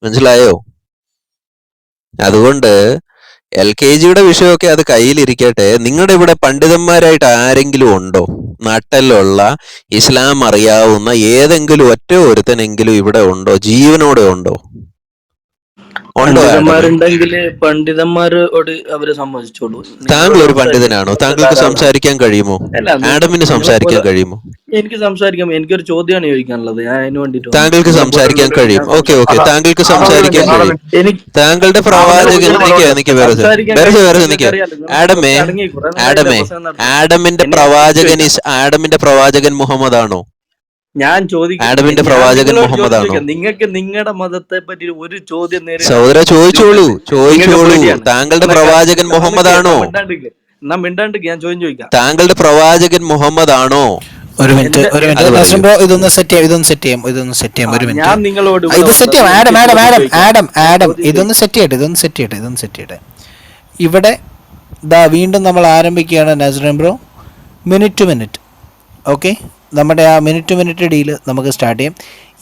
മനസ്സിലായോ? അതുകൊണ്ട് LKGയുടെ വിഷയമൊക്കെ അത് കയ്യിലിരിക്കട്ടെ. നിങ്ങളുടെ ഇവിടെ പണ്ഡിതന്മാരായിട്ട് ആരെങ്കിലും ഉണ്ടോ? നാട്ടിലുള്ള ഇസ്ലാം അറിയാവുന്ന ഏതെങ്കിലും ഒറ്റ ഒരുത്തനെങ്കിലും ഇവിടെ ഉണ്ടോ? ജീവനോടെ ഉണ്ടോ? ഉണ്ടോ? പണ്ഡിതന്മാരുണ്ടെങ്കിൽ പണ്ഡിതന്മാരോട് അവര് സമ്മതിച്ചോളൂ. താങ്കൾ ഒരു പണ്ഡിതനാണോ? താങ്കൾക്ക് സംസാരിക്കാൻ കഴിയുമോ? ആഡമിന് സംസാരിക്കാൻ കഴിയുമോ? എനിക്ക് സംസാരിക്കാം. എനിക്കൊരു ചോദ്യമാണ് ചോദിക്കാനുള്ളത്. ഞാൻ അതിന് വേണ്ടിട്ട് താങ്കൾക്ക് സംസാരിക്കാൻ കഴിയും. ഓക്കെ, താങ്കൾക്ക് സംസാരിക്കാൻ കഴിയും. താങ്കളുടെ പ്രവാചകൻ ആഡമിന്റെ പ്രവാചകൻ മുഹമ്മദ് ആണോ? ഞാൻ ചോദിക്കും, ആഡമിന്റെ പ്രവാചകൻ മുഹമ്മദ് ആണോ? നിങ്ങൾക്ക് നിങ്ങളുടെ മതത്തെ പറ്റി ഒരു ചോദ്യം സഹോദര ചോദിച്ചോളൂ. താങ്കളുടെ പ്രവാചകൻ മുഹമ്മദ് ആണോ? എന്നാ മിണ്ടാണ്ട് ഞാൻ ചോദ്യം ചോദിക്കാം. താങ്കളുടെ പ്രവാചകൻ മുഹമ്മദ് ആണോ? ഒരു മിനിറ്റ് ബ്രോ, ഇതൊന്ന് സെറ്റ് ചെയ്യാം. ഒരു മിനിറ്റ്, ഞാൻ നിങ്ങളോട് ഇത് സെറ്റ് ചെയ്യാം. ആഡം ഇതൊന്ന് സെറ്റ് ചെയ്യട്ടെ. ഇവിടെ വീണ്ടും നമ്മൾ ആരംഭിക്കുകയാണ് Nasreen bro. Minute two minute. Okay, നമ്മുടെ ആ മിനിറ്റ് ടു മിനിറ്റ് ഡീല് നമുക്ക് സ്റ്റാർട്ട് ചെയ്യാം.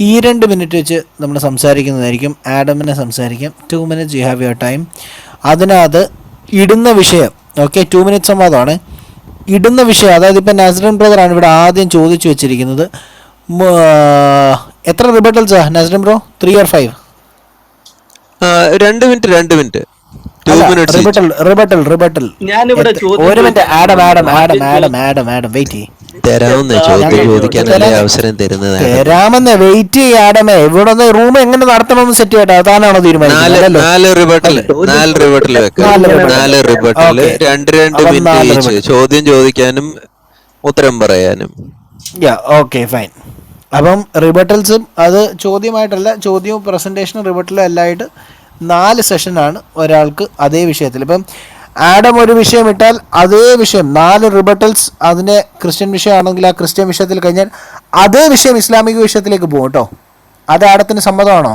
ഈ 2 മിനിറ്റ് വെച്ച് നമ്മൾ സംസാരിക്കുന്നതായിരിക്കും. ആഡമിനെ സംസാരിക്കാം. 2 minutes you have your time. അതിനകത്ത് ഇടുന്ന വിഷയം, ഓക്കെ, 2 minutes സംവാദമാണ്. ഇടുന്ന വിഷയം, അതായത് ഇപ്പം നസ്രീൻ ബ്രദറാണ് ഇവിടെ ആദ്യം ചോദിച്ചു വെച്ചിരിക്കുന്നത്. എത്ര റിബട്ടൽസാ Nasreen bro? 3 or 5? 2 minute. Rebuttal. ഞാനിവിടെ ഒരു മിനിറ്റ്. ആഡം വെയിറ്റ് ചെയ്യും. അവസരം തരാമെന്ന് വെയിറ്റ് ചെയ്യാടമേ. ഇവിടെ റൂം എങ്ങനെ നടത്തണമെന്ന് സെറ്റ് ചെയ്യട്ടെ. അതാണോ തീരുമാനിക്കുന്നത്? 4 റിബട്ടൽ വെക്കാം. 4 റിബട്ടൽ, 2 മിനിറ്റ് ചോദ്യം ചോദിക്കാനും ഉത്തരം പറയാനും. Okay, fine. അപ്പം റിബട്ടൽസും അത് ചോദ്യമായിട്ടല്ല, ചോദ്യവും പ്രസന്റേഷനും റിബട്ടലും എല്ലാമായിട്ട് 4 സെഷനാണ് ഒരാൾക്ക് അതേ വിഷയത്തിൽ. ഇപ്പം ആഡം ഒരു വിഷയം ഇട്ടാൽ അതേ വിഷയം 4 റിബട്ടൽസ്. അതിൻ്റെ ക്രിസ്ത്യൻ വിഷയമാണെങ്കിൽ ആ ക്രിസ്ത്യൻ വിഷയത്തിൽ കഴിഞ്ഞാൽ അതേ വിഷയം ഇസ്ലാമിക വിഷയത്തിലേക്ക് പോകും കേട്ടോ. അത് ആഡത്തിന് സമ്മതമാണോ?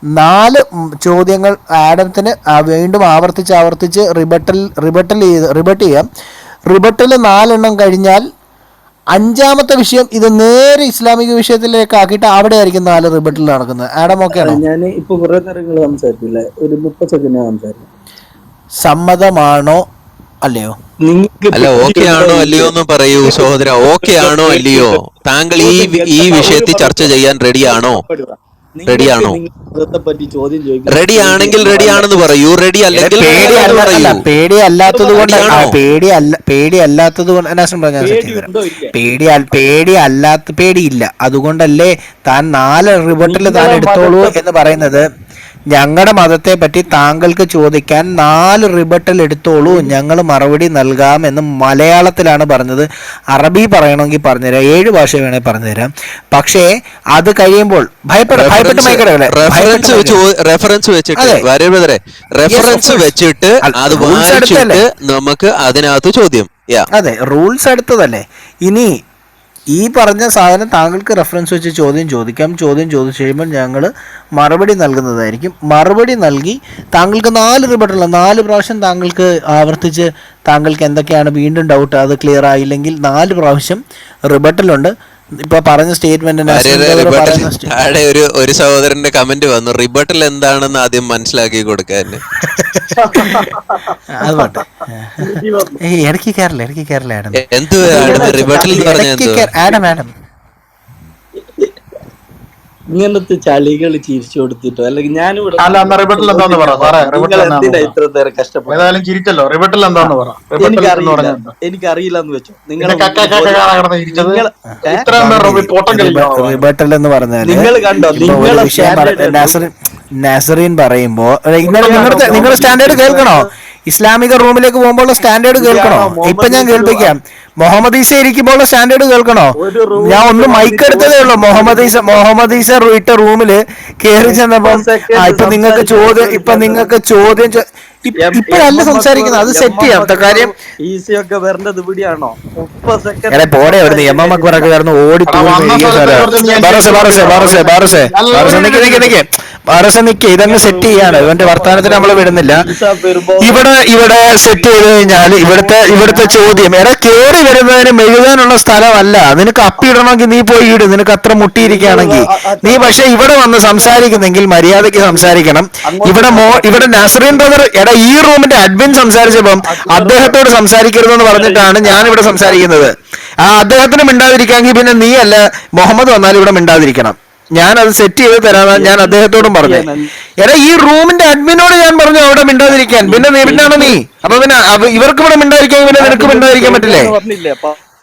4 ചോദ്യങ്ങൾ ആഡത്തിന് വീണ്ടും ആവർത്തിച്ച് റിബട്ട് ചെയ്യാം. റിബട്ടൽ 4 എണ്ണം കഴിഞ്ഞാൽ 5ാമത്തെ വിഷയം ഇത് നേരെ ഇസ്ലാമിക വിഷയത്തിലേക്ക് ആക്കിയിട്ട് അവിടെ ആയിരിക്കും 4 റിബട്ടൽ നടക്കുന്നത്. ആഡം ഓക്കെ ആണോ? ഞാൻ ഇപ്പൊ കുറെ കാര്യങ്ങൾ സംസാരിക്കില്ല, ഒരു 30 സെക്കൻഡ് സംസാരിക്കും. സമ്മതമാണോ അല്ലയോ? അല്ല, ഓക്കെ ആണോ അല്ലയോ എന്ന് പറയൂ സഹോദര. ഓക്കെ ആണോ അല്ലയോ? താങ്കൾ ഈ വിഷയത്തിൽ ചർച്ച ചെയ്യാൻ റെഡിയാണോ? റെഡിയാണെങ്കിൽ റെഡിയാണെന്ന് പറയൂ. റെഡി അല്ലെങ്കിൽ പേടിയല്ലാത്തത് കൊണ്ട് പേടിയില്ല. അതുകൊണ്ടല്ലേ താൻ 4 റിബട്ടൽ താൻ എടുത്തോളൂ എന്ന് പറയുന്നത്. ഞങ്ങളുടെ മതത്തെ പറ്റി താങ്കൾക്ക് ചോദിക്കാൻ 4 റിബട്ടൽ എടുത്തോളൂ, ഞങ്ങൾ മറുപടി നൽകാം എന്ന് മലയാളത്തിലാണ് പറഞ്ഞത്. അറബി പറയണമെങ്കിൽ പറഞ്ഞുതരാം, 7 ഭാഷ വേണേൽ പറഞ്ഞുതരാം. പക്ഷേ അത് കഴിയുമ്പോൾ റെഫറൻസ് വെച്ചിട്ട് അത് വായിച്ചിട്ട് നമുക്ക് അതിനകത്ത് ചോദ്യം. അതെ, റൂൾസ് അടുത്തതല്ലേ. ഇനി ഈ പറഞ്ഞ സാധനം താങ്കൾക്ക് റെഫറൻസ് വെച്ച് ചോദ്യം ചോദിക്കാം. ചോദ്യം ചോദിച്ചു കഴിയുമ്പോൾ ഞങ്ങൾ മറുപടി നൽകുന്നതായിരിക്കും. മറുപടി നൽകി താങ്കൾക്ക് 4 റിബട്ടൽ, 4 പ്രാവശ്യം താങ്കൾക്ക് ആവർത്തിച്ച് താങ്കൾക്ക് എന്തൊക്കെയാണ് വീണ്ടും ഡൗട്ട് അത് ക്ലിയർ ആയില്ലെങ്കിൽ 4 പ്രാവശ്യം റിബട്ടലുണ്ട്. ഇപ്പൊ പറഞ്ഞ സ്റ്റേറ്റ്മെന്റ് ഒരു സഹോദരന്റെ കമന്റ് വന്നു, റിബട്ടൽ എന്താണെന്ന് ആദ്യം മനസ്സിലാക്കി കൊടുക്കാൻ. അത് പോട്ടെ, ഇടയ്ക്ക് കയറില്ല ആഡം. ഇങ്ങനത്തെ ചളികൾ ചിരിച്ചു കൊടുത്തിട്ടോ അല്ലെങ്കിൽ ഞാനിവിടെ എനിക്കറിയില്ല എന്ന് വെച്ചോ. റിബട്ടൽ എന്ന് പറഞ്ഞാൽ നിങ്ങൾ കണ്ടോ? നസറീൻ പറയുമ്പോ നിങ്ങൾ സ്റ്റാൻഡേർഡ് കേൾക്കണോ? ഇസ്ലാമിക റൂമിലേക്ക് പോകുമ്പോൾ സ്റ്റാൻഡേർഡ് കേൾക്കണോ? ഇപ്പൊ ഞാൻ കേൾപ്പിക്കാം. മുഹമ്മദ് ഈസ ഇരിക്കുമ്പോൾ സ്റ്റാൻഡേർഡ് കേൾക്കണോ? ഞാൻ ഒന്ന് മൈക്ക് എടുത്തതേ ഉള്ളൂ. മുഹമ്മദ് ഈസ ഇട്ട റൂമില് കയറി ചെന്നപ്പം നിങ്ങൾക്ക് ചോദ്യം ഇപ്പഴല്ല സംസാരിക്കുന്നത്. അത് സെറ്റ് ചെയ്യാം കാര്യം. ഈസിയൊക്കെ വരേണ്ടത് ഇവിടെയാണോ? 30 സെക്കൻഡ് പോടെ വരുന്നത് എം മക്ബറൊക്കെ വരുന്ന ഓടി പാറസ നിക്ക് ഇതങ്ങ് സെറ്റ് ചെയ്യാണ്, ഇവന്റെ വർത്തമാനത്തിന് നമ്മൾ വിടുന്നില്ല. ഇവിടെ സെറ്റ് ചെയ്ത് കഴിഞ്ഞാൽ ഇവിടുത്തെ ചോദ്യം, എടാ കേറി വരുന്നതിന് മെഴുകാനുള്ള സ്ഥലമല്ല, നിനക്ക് അപ്പിടണമെങ്കിൽ നീ പോയി ഇട്, നിനക്ക് അത്ര മുട്ടിയിരിക്കുകയാണെങ്കിൽ നീ. പക്ഷെ ഇവിടെ വന്ന് സംസാരിക്കുന്നെങ്കിൽ മര്യാദയ്ക്ക് സംസാരിക്കണം. ഇവിടെ നസ്രീൻ ബ്രദർ, എടാ ഈ റൂമിന്റെ അഡ്മിൻ സംസാരിച്ചപ്പം അദ്ദേഹത്തോട് സംസാരിക്കരുതെന്ന് പറഞ്ഞിട്ടാണ് ഞാൻ ഇവിടെ സംസാരിക്കുന്നത്. അദ്ദേഹത്തിന് മിണ്ടാതിരിക്കാമെങ്കിൽ പിന്നെ നീ അല്ല മുഹമ്മദ് വന്നാലും ഇവിടെ മിണ്ടാതിരിക്കണം. ഞാൻ അത് സെറ്റ് ചെയ്ത് തരാമെന്ന് ഞാൻ അദ്ദേഹത്തോടും പറഞ്ഞു. എടാ ഈ റൂമിന്റെ അഡ്മിനോട് ഞാൻ പറഞ്ഞു അവിടെ മിണ്ടാതിരിക്കാൻ, പിന്നെ പിന്നാണ് നീ. അപ്പൊ പിന്നെ ഇവർക്ക് ഇവിടെ മിണ്ടാതിരിക്കാൻ, പിന്നെ നിനക്ക് മിണ്ടാതിരിക്കാൻ പറ്റില്ലേ?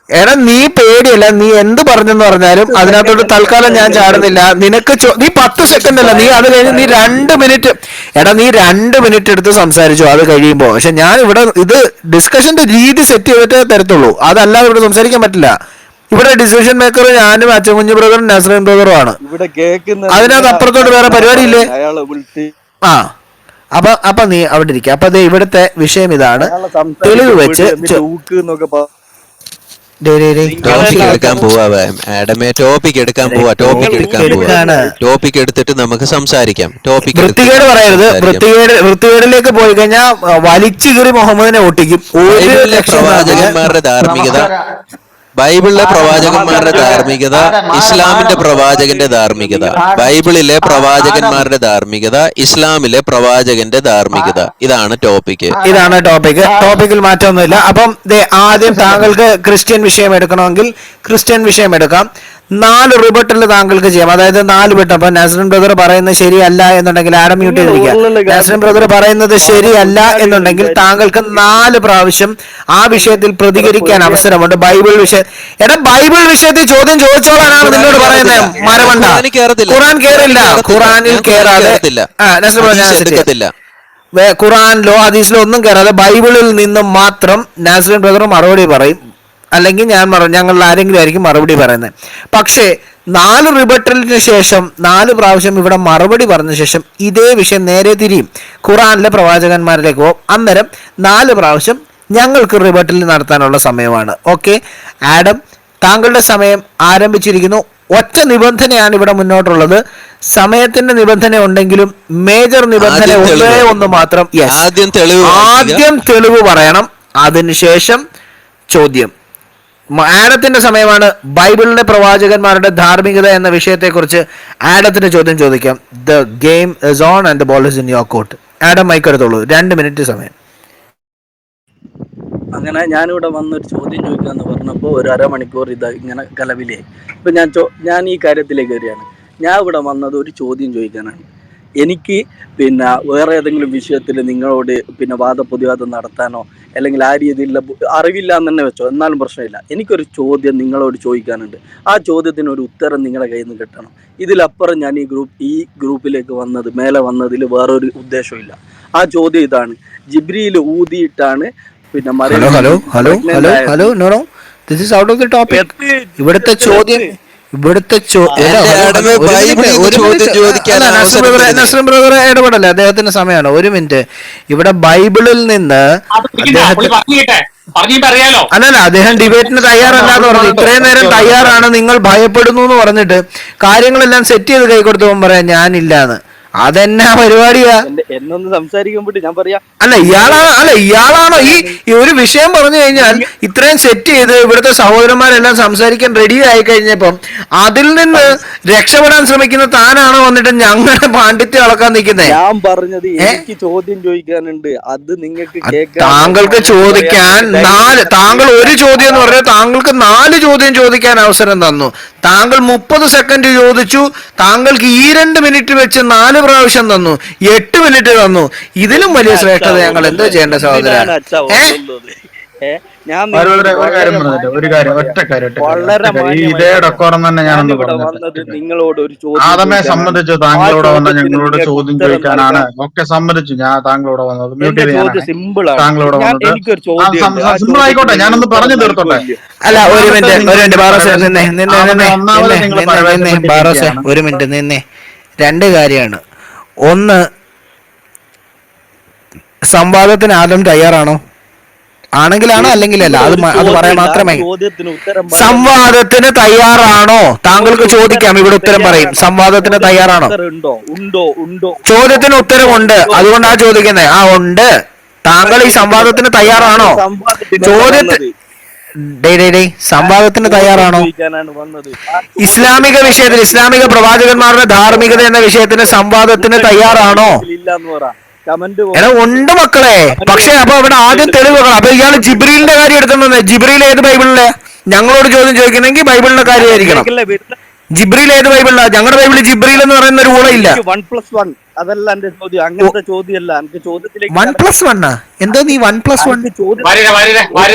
എടാ നീ പേടിയല്ല, നീ എന്ത് പറഞ്ഞെന്ന് പറഞ്ഞാലും അതിനകത്തോട്ട് തൽക്കാലം ഞാൻ ചാടുന്നില്ല. നിനക്ക് നീ 10 സെക്കൻഡ് അല്ല, നീ അത് കഴിഞ്ഞ് നീ 2 മിനിറ്റ്, എടാ നീ 2 മിനിറ്റ് എടുത്ത് സംസാരിച്ചു അത് കഴിയുമ്പോ. പക്ഷെ ഞാൻ ഇവിടെ ഇത് ഡിസ്കഷന്റെ രീതി സെറ്റ് ചെയ്തിട്ടേ തരത്തുള്ളൂ, അതല്ലാതെ ഇവിടെ സംസാരിക്കാൻ പറ്റില്ല. ഇവിടെ ഡിസിഷൻ മേക്കർ ഞാനും അച്ചൻകുഞ്ഞ് ബ്രദറും നസ്രീൻ ബ്രദറും ആണ്. അതിനകത്ത് അപ്പുറത്തോട്ട് വേറെ പരിപാടി ഇല്ലേ? ആ അപ്പൊ നീ അവിടെ ഇരിക്കുക. അപ്പൊ ഇവിടുത്തെ വിഷയം ഇതാണ്, തെളിവ് വെച്ച് ടോപ്പിക് എടുത്തിട്ട് നമുക്ക് സംസാരിക്കാം. വൃത്തികേട് പറയരുത്. വൃത്തികേടിലേക്ക് പോയി കഴിഞ്ഞാൽ വലിച്ചു കീറി മുഹമ്മദിനെ ഒട്ടിക്കും. പ്രവാചകന്മാരുടെ ധാർമ്മികത, ബൈബിളിലെ പ്രവാചകന്മാരുടെ ധാർമ്മികത, ഇസ്ലാമിന്റെ പ്രവാചകന്റെ ധാർമ്മികത. ബൈബിളിലെ പ്രവാചകന്മാരുടെ ധാർമ്മികത, ഇസ്ലാമിലെ പ്രവാചകന്റെ ധാർമ്മികത. ഇതാണ് ടോപ്പിക്. ടോപ്പിക്കിൽ മാറ്റമൊന്നുമില്ല. അപ്പം ആദ്യം താങ്കൾക്ക് ക്രിസ്ത്യൻ വിഷയം എടുക്കണമെങ്കിൽ ക്രിസ്ത്യൻ വിഷയം എടുക്കാം. 4 റിബട്ടൽ താങ്കൾക്ക് ചെയ്യാം, അതായത് 4 വട്ടം. അപ്പൊ നസ്രീൻ ബ്രദർ പറയുന്നത് ശരിയല്ല എന്നുണ്ടെങ്കിൽ ആഡം മ്യൂട്ട് ചെയ്തിരിക്കുക. നസ്രീൻ ബ്രദർ പറയുന്നത് ശരിയല്ല എന്നുണ്ടെങ്കിൽ താങ്കൾക്ക് 4 പ്രാവശ്യം ആ വിഷയത്തിൽ പ്രതികരിക്കാൻ അവസരമുണ്ട്. ബൈബിൾ വിഷയം, എടാ ബൈബിൾ വിഷയത്തിൽ ചോദ്യം ചോദിച്ചോളാനാണ് നിന്നോട് പറയുന്നത്. മരമണ്ട, ഖുറാൻ കേറില്ല, ഖുറാനിൽ കേറാതെ ഖുറാനിലോ ഹദീസിലോ ഒന്നും കേറാതെ ബൈബിളിൽ നിന്നും മാത്രം നസ്രീൻ ബ്രദർ മറുപടി പറയും, അല്ലെങ്കിൽ ഞങ്ങൾ ആരെങ്കിലും ആയിരിക്കും മറുപടി പറയുന്നത്. പക്ഷേ 4 റിബട്ടലിന് ശേഷം 4 പ്രാവശ്യം ഇവിടെ മറുപടി പറഞ്ഞ ശേഷം ഇതേ വിഷയം നേരെ തിരിയും, ഖുറാനിലെ പ്രവാചകന്മാരിലേക്ക് പോകും. അന്നേരം 4 പ്രാവശ്യം ഞങ്ങൾക്ക് റിബട്ടൽ നടത്താനുള്ള സമയമാണ്. ഓക്കെ ആഡം, താങ്കളുടെ സമയം ആരംഭിച്ചിരിക്കുന്നു. ഒറ്റ നിബന്ധനയാണ് ഇവിടെ മുന്നോട്ടുള്ളത്. സമയത്തിന്റെ നിബന്ധന ഉണ്ടെങ്കിലും മേജർ നിബന്ധന ഒന്ന് മാത്രം. ആദ്യം തെളിവ് പറയണം, അതിനുശേഷം ചോദ്യം. ആഡത്തിന്റെ സമയമാണ്. ബൈബിളിലെ പ്രവാചകന്മാരുടെ ധാർമ്മികത എന്ന വിഷയത്തെക്കുറിച്ച് ആഡത്തിന് ചോദ്യം ചോദിക്കാം. The game is on and the ball is in your court. Adam mike എടുത്തോളൂ, 2 മിനിറ്റ് സമയം. അങ്ങനെ ഞാനിവിടെ വന്നൊരു ചോദ്യം ചോദിക്കാന്ന് പറഞ്ഞപ്പോൾ ഒരു അരമണിക്കൂർ ഇങ്ങനെ കലവിലായി. ഇപ്പൊ ഞാൻ ഈ കാര്യത്തിലേക്ക് വരികയാണ്. ഞാൻ ഇവിടെ വന്നത് ഒരു ചോദ്യം ചോദിക്കാനാണ്. എനിക്ക് വേറെ ഏതെങ്കിലും വിഷയത്തിൽ നിങ്ങളോട് വാദപ്രതിവാദം നടത്താനോ അല്ലെങ്കിൽ ആ രീതിയിലുള്ള അറിവില്ല എന്ന് തന്നെ വെച്ചോ, എന്നാലും പ്രശ്നമില്ല. എനിക്കൊരു ചോദ്യം നിങ്ങളോട് ചോദിക്കാനുണ്ട്. ആ ചോദ്യത്തിന് ഒരു ഉത്തരം നിങ്ങളുടെ കയ്യിൽ നിന്ന് കിട്ടണം. ഇതിലപ്പുറം ഞാൻ ഈ ഗ്രൂപ്പിലേക്ക് മേലെ വന്നതിൽ വേറൊരു ഉദ്ദേശമില്ല. ആ ചോദ്യം ഇതാണ്: ജിബ്രീൽ ഊതിയിട്ടാണ് ഇവിടുത്തെ ചോദ്യം ഇടപെടല്ലേ, അദ്ദേഹത്തിന്റെ സമയമാണ്. 1 മിനിറ്റ്. ഇവിടെ ബൈബിളിൽ നിന്ന് അല്ലല്ല, അദ്ദേഹം ഡിബേറ്റിന് തയ്യാറല്ല എന്ന് പറഞ്ഞു. ഇത്രയും നേരം തയ്യാറാണ്, നിങ്ങൾ ഭയപ്പെടുന്നു എന്ന് പറഞ്ഞിട്ട് കാര്യങ്ങളെല്ലാം സെറ്റ് ചെയ്ത് കൈ കൊടുത്തപ്പോൾ പറയാം ഞാനില്ലാന്ന്. അതെന്നാ പരിപാടിയാ? എന്നൊന്ന് സംസാരിക്കുമ്പോൾ ഞാൻ പറയാ ഇയാളാണോ ഈ ഒരു വിഷയം പറഞ്ഞു കഴിഞ്ഞാൽ ഇത്രയും സെറ്റ് ചെയ്ത് ഇവിടുത്തെ സഹോദരന്മാരെല്ലാം സംസാരിക്കാൻ റെഡി ആയി കഴിഞ്ഞപ്പം അതിൽ നിന്ന് രക്ഷപ്പെടാൻ ശ്രമിക്കുന്ന താനാണോ വന്നിട്ട് ഞങ്ങളുടെ പാണ്ഡിത്യം അളക്കാൻ നിൽക്കുന്നത്? ഞാൻ പറഞ്ഞത് എനിക്ക് ചോദ്യം ചോദിക്കാനുണ്ട്, അത് നിങ്ങൾക്ക് താങ്കൾക്ക് ചോദിക്കാൻ താങ്കൾ ഒരു ചോദ്യം എന്ന് പറഞ്ഞാൽ താങ്കൾക്ക് 4 ചോദ്യം ചോദിക്കാൻ അവസരം തന്നു. താങ്കൾ 30 സെക്കൻഡ് ചോദിച്ചു. താങ്കൾക്ക് ഈ 2 മിനിറ്റ് വെച്ച് 4 പ്രാവശ്യം തന്നു, 8 മിനിറ്റ് തന്നു. ഇതിലും വലിയ ശ്രേഷ്ഠത ഞങ്ങൾ എന്താ ചെയ്യേണ്ട സഹോദരൻ? നിങ്ങളോട് ഒരു ആദമെ സംബന്ധിച്ച് താങ്കളോട് വന്ന ഞങ്ങളോട് ചോദ്യം ചോദിക്കാനാണ്. ഒക്കെ സമ്മതിച്ചു, ഞാൻ താങ്കളോട് വന്നത് താങ്കളോട് വന്നത് സിമ്പിൾ ആയിക്കോട്ടെ, ഞാനൊന്ന് പറഞ്ഞു തീർത്തോട്ടെ. അല്ല, ഒരു മിനിറ്റ് ബാറോസെ ഒരു മിനിറ്റ് നിന്നേ. 2 കാര്യമാണ്. ഒന്ന്, സംവാദത്തിന് ആദ്യം തയ്യാറാണോ? ആണെങ്കിലാണ് അല്ലെങ്കിലല്ല, അത് അത് പറയാൻ മാത്രമേ. ചോദ്യത്തിന് ഉത്തരം സംവാദത്തിന് തയ്യാറാണോ? താങ്കൾക്ക് ചോദിക്കാം, ഇവിടെ ഉത്തരം പറയും. സംവാദത്തിന് തയ്യാറാണോ? ഉണ്ടോ ഉണ്ടോ ഉണ്ടോ ചോദ്യത്തിന് ഉത്തരമുണ്ട്, അതുകൊണ്ടാണ് ചോദിക്കുന്നത്. ആ ഉണ്ട്. താങ്കൾ ഈ സംവാദത്തിന് തയ്യാറാണോ? ചോദ്യത്തിന് സംവാദത്തിന് തയ്യാറാണോ? ഇസ്ലാമിക വിഷയത്തിൽ, ഇസ്ലാമിക പ്രവാചകന്മാരുടെ ധാർമ്മികത എന്ന വിഷയത്തിന് സംവാദത്തിന് തയ്യാറാണോ? എടാ ഉണ്ട് മക്കളെ. പക്ഷെ അപ്പൊ ഇവിടെ ആദ്യം തെളിവുകൾ. അപ്പൊ ഇയാൾ ജിബ്രീലിന്റെ കാര്യം എടുത്തോണ്ട് ജിബ്രീൽ ഏത് ബൈബിളിലെ? ഞങ്ങളോട് ചോദ്യം ചോദിക്കണമെങ്കിൽ ബൈബിളിന്റെ കാര്യമായിരിക്കണം. ജിബ്രീൽ ഏത് ബൈബിളിലാ? ഞങ്ങളുടെ ബൈബിളിൽ ജിബ്രീൽ എന്ന് പറയുന്ന ഒരു ഊളയില്ല. 1+1 അതല്ല എന്റെ ചോദ്യം. അങ്ങനത്തെ ചോദ്യമല്ല. എനിക്ക് ചോദ്യത്തിലേക്ക് 1+1 എന്തോ നീ 1+1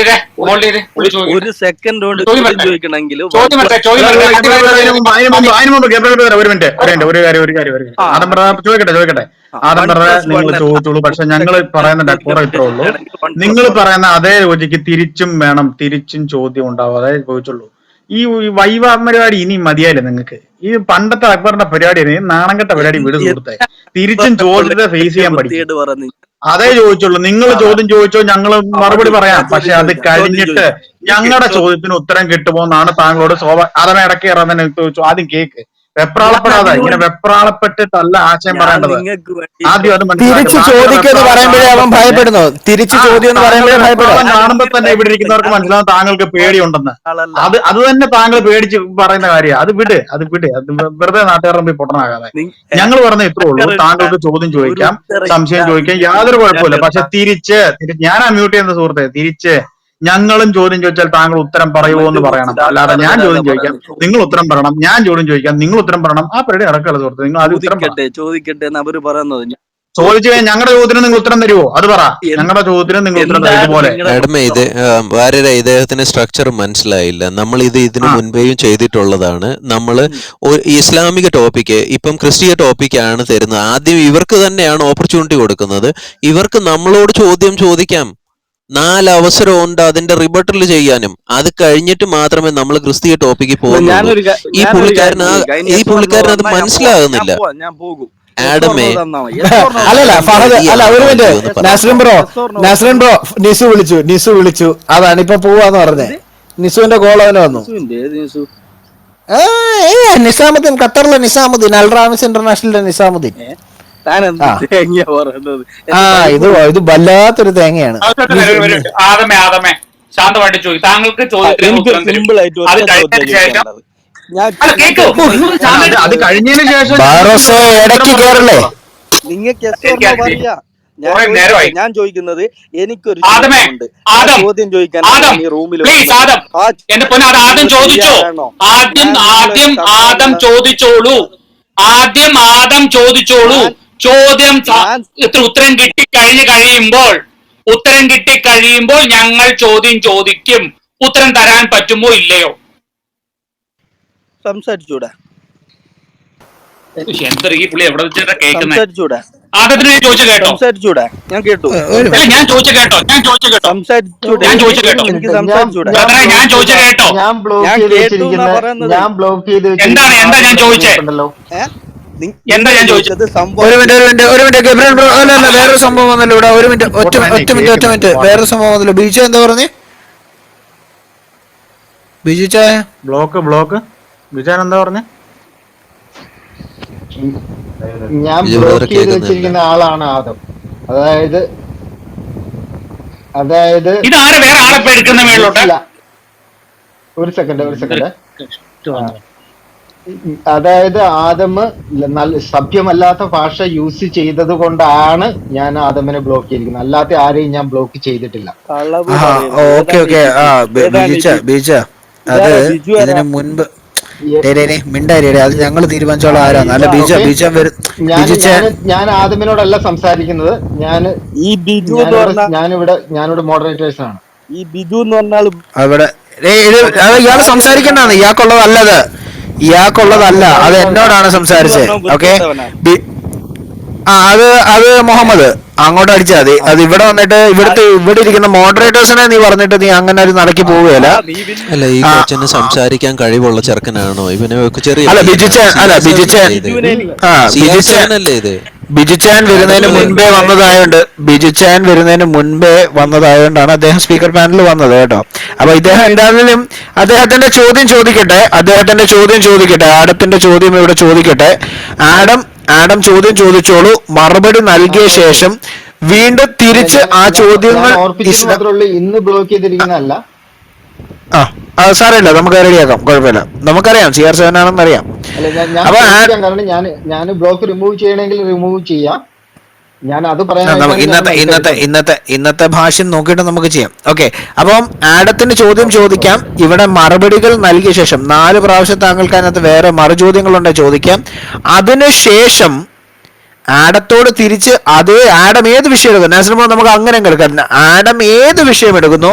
ഒരു സെക്കൻഡ് കൊണ്ട് ചോദിക്കണമെങ്കിൽ ചോദിക്കട്ടെ. നിങ്ങൾ ചോദിച്ചോളൂ. പക്ഷെ ഞങ്ങൾ പറയുന്ന കൂടെ ഇത്രേ ഉള്ളൂ. നിങ്ങൾ പറയുന്ന അതേ ലോജിക്ക് തിരിച്ചും വേണം, തിരിച്ചും ചോദ്യം ഉണ്ടാവും. അതേ ചോദിച്ചുള്ളൂ. ഈ വൈവ പരിപാടി ഇനി മതിയായില്ലേ നിങ്ങൾക്ക്? ഈ പണ്ടത്തെ അക്ബറിന്റെ പരിപാടി നാണംകെട്ട പരിപാടി വിട് സുഹൃത്തെ. തിരിച്ചും ചോദ്യത്തെ ഫേസ് ചെയ്യാൻ പഠിക്കും. അതേ ചോദിച്ചുള്ളൂ. നിങ്ങൾ ചോദ്യം ചോദിച്ചോ, ഞങ്ങൾ മറുപടി പറയാം. പക്ഷെ അത് കഴിഞ്ഞിട്ട് ഞങ്ങളുടെ ചോദ്യത്തിന് ഉത്തരം കിട്ടുമോ എന്നാണ് താങ്കളോട് അതമേ ഇടയ്ക്ക് കയറാൻ തന്നെ ചോദിച്ചു. ആദ്യം കേക്ക്. വെപ്രാളപ്പെടാതെ, ഇങ്ങനെ വെപ്രാളപ്പെട്ടിട്ടല്ല ആശയം പറയേണ്ടത്. ആദ്യം അത് തിരിച്ചു ചോദിക്കുമെന്ന് പറയുമ്പോഴേ അവൻ ഭയപ്പെടുന്നു. തിരിച്ചു ചോദ്യം എന്ന് പറയുമ്പോഴേ ഭയപ്പെടുന്നു. കാണുമ്പോ തന്നെ ഇവിടെ ഇരിക്കുന്നവർക്ക് മനസ്സിലാവും താങ്കൾക്ക് പേടിയുണ്ടെന്ന്. അത് തന്നെ താങ്കൾ പേടിച്ച് പറയുന്ന കാര്യമാണ്. അത് വിട്. അത് വെറുതെ നാട്ടുകാരുടെ മുമ്പിൽ പൊട്ടനാകാതെ. ഞങ്ങൾ പറഞ്ഞ ഇത്രേ ഉള്ളൂ. താങ്കൾക്ക് ചോദ്യം ചോദിക്കാം, സംശയം ചോദിക്കാം, യാതൊരു കുഴപ്പമില്ല. പക്ഷെ തിരിച്ച് ഞാനാ മ്യൂട്ട് ചെയ്യുന്ന സുഹൃത്തെ, തിരിച്ച് ഞങ്ങളും ചോദ്യം ചോദിച്ചാൽ താങ്കൾ ഉത്തരം പറയുമോ എന്ന് പറയണം. അല്ലാതെ ഞാൻ ചോദ്യം ചോദിക്കാം, നിങ്ങൾ ഉത്തരം പറയണം, ഞാൻ ചോദ്യം ചോദിക്കാം, നിങ്ങൾ ഉത്തരം പറയണം. ആ പരിപാടി നടക്കല്ല സുഹൃത്ത്. നിങ്ങൾ ആദ്യം ഉത്തരം ചോദിക്കട്ടെ എന്ന് അവര് പറയുന്നത്. ചോദിച്ചു കഴിഞ്ഞാൽ ഞങ്ങളുടെ ചോദ്യത്തിന് നിങ്ങൾ ഉത്തരം തരുമോ? അത് പറ. ഞങ്ങളുടെ ചോദ്യത്തിന് നിങ്ങൾ ഉത്തരം തരുപോലെ. ഇത് വാര്യരെ, ഇദ്ദേഹത്തിന് സ്ട്രക്ചർ മനസ്സിലായില്ല. നമ്മൾ ഇതിനു മുൻപേയും ചെയ്തിട്ടുള്ളതാണ്. നമ്മൾ ഇസ്ലാമിക ടോപ്പിക്ക്, ഇപ്പം ക്രിസ്തീയ ടോപ്പിക്കാണ് തരുന്നത്. ആദ്യം ഇവർക്ക് തന്നെയാണ് ഓപ്പർച്യൂണിറ്റി കൊടുക്കുന്നത്. ഇവർക്ക് നമ്മളോട് ചോദ്യം ചോദിക്കാം. 4 അവസരമുണ്ട് അതിന്റെ റിബട്ടൽ ചെയ്യാനും. അത് കഴിഞ്ഞിട്ട് മാത്രമേ നമ്മൾ ക്രിസ്തീയ ടോപ്പിക്ക് പോകുന്നുള്ളൂ. ഈ പുള്ളിക്കാരൻ അത് മനസ്സിലാകുന്നില്ല. ആഡമേ അല്ലല്ല ഫഹദ്, അല്ല ഒരു മിനിറ്റ്. നസ്രിൻ ബ്രോ നിസു വിളിച്ചു. അതാണ് ഇപ്പൊ പോവാന്ന് പറഞ്ഞേ. നിസുവിന്റെ കോൾ അവന് വന്നു. നിസാമുദ്ദീൻ, ഖത്തറിലെ നിസാമുദ്ദീൻ, അൽറാമിസ് ഇന്റർനാഷണലിലെ നിസാമുദ്ദീൻ. ഇത് വല്ലാത്തൊരു തേങ്ങയാണ്. ശാന്തമായിട്ട് ചോദിക്കും. താങ്കൾക്ക് അത് കഴിഞ്ഞതിന് ശേഷം ഇടയ്ക്ക് കയറല്ലേ? ഞാൻ ചോദിക്കുന്നത് എനിക്കൊരു ചോദ്യം ചോദിക്കാൻ റൂമിൽ ആദ്യം ചോദിച്ചോളൂ. ചോദ്യം ഉത്തരം കിട്ടിക്കഴിയുമ്പോൾ ഞങ്ങൾ ചോദ്യം ചോദിക്കും. ഉത്തരം തരാൻ പറ്റുമോ ഇല്ലയോ? സംസാരിച്ചൂടാ. എന്തൊരു ഈ പുള്ളി എവിടെ വെച്ചാ കേൾക്കുന്നത്? സംസാരിച്ചൂടാ. ആദ്യത്തിന് ചോദിച്ചു കേട്ടോ? സംസാരിച്ചൂടാ. ഞാൻ കേട്ടു. ഞാൻ ചോദിച്ചു കേട്ടോ? സംസാരിച്ചൂടാ. ഞാൻ ചോദിച്ചു കേട്ടോ? എനിക്ക് സംസാരിച്ചൂടാ. ഞാൻ ചോദിച്ചു കേട്ടോ? ഞാൻ ബ്ലോക്ക് ചെയ്ത് എന്താ ഞാൻ ചോദിച്ചേ? എന്താ ഞാൻ ചോദിച്ചത്? ഒരു മിനിറ്റ് ഗബ്രിയേൽ ബ്രോ, അല്ല വേറൊരു സംഭവം വന്നല്ലോ ഇവിടെ. ഒരു മിനിറ്റ്, ഒറ്റ മിനിറ്റ്. വേറൊരു സംഭവം വന്നല്ലോ. ബിജു എന്താ പറഞ്ഞേ? ബിജു ചായ ബ്ലോക്ക് ബിജാൻ എന്താ പറഞ്ഞേ? ഞാൻ ബ്ലോക്ക് ചെയ്ത് വെച്ചിരിക്കുന്ന ആളാണ് ആദം. അതായത് ഇതാരെ വേറെ ആളെ എടുക്കുന്ന മേലോട്ട്? ഒരു സെക്കൻഡ്. അതായത് ആദമ് നല്ല സഭ്യമല്ലാത്ത ഭാഷ യൂസ് ചെയ്തത് കൊണ്ടാണ് ഞാൻ ആദമിനെ ബ്ലോക്ക് ചെയ്തിരിക്കുന്നത്. അല്ലാത്ത ആരെയും ഞാൻ ബ്ലോക്ക് ചെയ്തിട്ടില്ല. ഓക്കെ. അത് ഇതിന് മുൻപ് മിണ്ടാരിയുടെ അത് ഞങ്ങൾ തീരുമാനിച്ചോളാം ആരാന്ന്. അല്ല ഞാൻ ആദമിനോടല്ല സംസാരിക്കുന്നത്. ഞാനിവിടെ മോഡറേറ്റേഴ്സ് ആണ്. ഈ ബിജു എന്ന് പറഞ്ഞാൽ അവിടെ ഇയാള് സംസാരിക്കേണ്ടതാണ്. ഇയാൾക്കുള്ളതല്ല, അത് എന്നോടാണ് സംസാരിച്ചത്. ഓക്കെ, അത് മുഹമ്മദ് അങ്ങോട്ട് അടിച്ചാൽ മതി. അത് ഇവിടെ വന്നിട്ട് ഇവിടെ ഇരിക്കുന്ന മോഡറേറ്റേഴ്സിനെ നീ പറഞ്ഞിട്ട് നീ അങ്ങനെ ഒരു നടക്കി പോവുകയല്ല. അല്ല, ഈ കൊച്ചിന് സംസാരിക്കാൻ കഴിവുള്ള ചെറുക്കനാണോ? ഇവനെ ചെറിയ ബിജുച്ചനല്ലേ ഇത്? ബിജുചാൻ വരുന്നതിന് മുൻപേ വന്നതായോണ്ടാണ് അദ്ദേഹം സ്പീക്കർ പാനലിൽ വന്നത് കേട്ടോ. അപ്പൊ ഇദ്ദേഹം എന്തായാലും അദ്ദേഹത്തിന്റെ ചോദ്യം ചോദിക്കട്ടെ. ആഡത്തിന്റെ ചോദ്യം ഇവിടെ ചോദിക്കട്ടെ. ആഡം ചോദ്യം ചോദിച്ചോളൂ. മറുപടി നൽകിയ ശേഷം വീണ്ടും തിരിച്ച് ആ ചോദ്യങ്ങൾ ഇന്ന് ബ്ലോക്ക് ചെയ്തിരിക്കുന്നതല്ല. സാരമില്ല, നമുക്ക് റെഡിയാക്കാം, കുഴപ്പമില്ല. നമുക്കറിയാം CR7 ആണെന്ന് അറിയാം. അപ്പൊ കാരണം ഞാൻ ബ്ലോക്ക് റിമൂവ് ചെയ്യണമെങ്കിൽ റിമൂവ് ചെയ്യാം. ഞാൻ അത് ഇന്നത്തെ ഭാഷ്യം നോക്കിയിട്ട് നമുക്ക് ചെയ്യാം. ഓക്കെ, അപ്പം ആഡത്തിന് ചോദ്യം ചോദിക്കാം. ഇവിടെ മറുപടികൾ നൽകിയ ശേഷം 4 പ്രാവശ്യം താങ്കൾക്ക് അതിനകത്ത് വേറെ മറുചോദ്യങ്ങളുണ്ട് ചോദിക്കാം. അതിനുശേഷം ആഡത്തോട് തിരിച്ച് അതേ ആഡം ഏത് വിഷയം എടുക്കുന്നു, നാസിർ നമുക്ക് അങ്ങനെ എടുക്കാം. ആഡം ഏത് വിഷയം എടുക്കുന്നു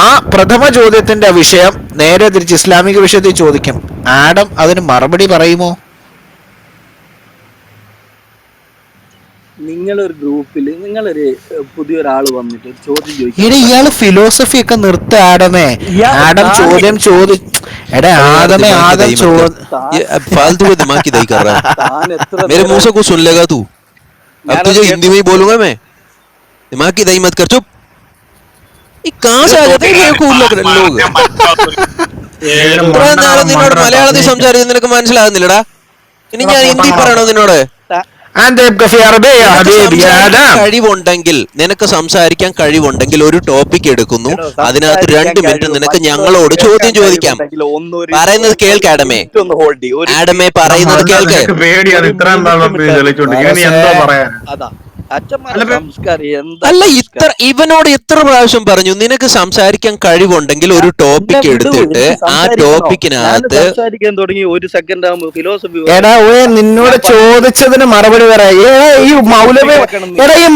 ആ പ്രഥമ ചോദ്യത്തിന്റെ വിഷയം നേരെ തിരിച്ച് ഇസ്ലാമിക വിഷയത്തിൽ ചോദിക്കും. ആഡം അതിന് മറുപടി പറയുമോ? നിങ്ങളൊരു ഗ്രൂപ്പിൽ നിങ്ങളൊരു പുതിയൊരാള് വന്നിട്ട് ഒരു ചോദ്യം ചോദിക്കും. ഇയാള് ഫിലോസഫി ഒക്കെ നിർത്ത ആഡമേ. ആഡം ചോദ്യം फालतू का दिमाग की दही कर रहा है. मेरे मुंह से कुछ सुन लेगा तू. अब तुझे हिंदी में ही बोलूंगा मैं. दिमाग की दही मत कर, चुप. ये कहाँ से आ जाते हैं cool लोग? ഇത്രയും നാളെ നിന്നോട് മലയാളത്തിൽ സംസാരിക്കുന്നത് നിനക്ക് മനസ്സിലാകുന്നില്ലടാ. ഇനി ഞാൻ ഹിന്ദി പറയണോ നിന്നോട്? കഴിവുണ്ടെങ്കിൽ, നിനക്ക് സംസാരിക്കാൻ കഴിവുണ്ടെങ്കിൽ ഒരു ടോപ്പിക് എടുക്കുന്നു, അതിനകത്ത് 2 മിനിറ്റ് നിനക്ക് ഞങ്ങളോട് ചോദ്യം ചോദിക്കാം. പറയുന്നത് കേൾക്ക് ആഡമേ. ആഡമേ പറയുന്നത് കേൾക്ക്. അല്ല, ഇവനോട് എത്ര പ്രാവശ്യം പറഞ്ഞു നിനക്ക് സംസാരിക്കാൻ കഴിവുണ്ടെങ്കിൽ ഒരു ടോപ്പിക് എടുത്തിട്ട് ആ ടോപ്പിക്കിനകത്ത് നിന്നോട് ചോദിച്ചതിന് മറുപടി പറയാ. ഈ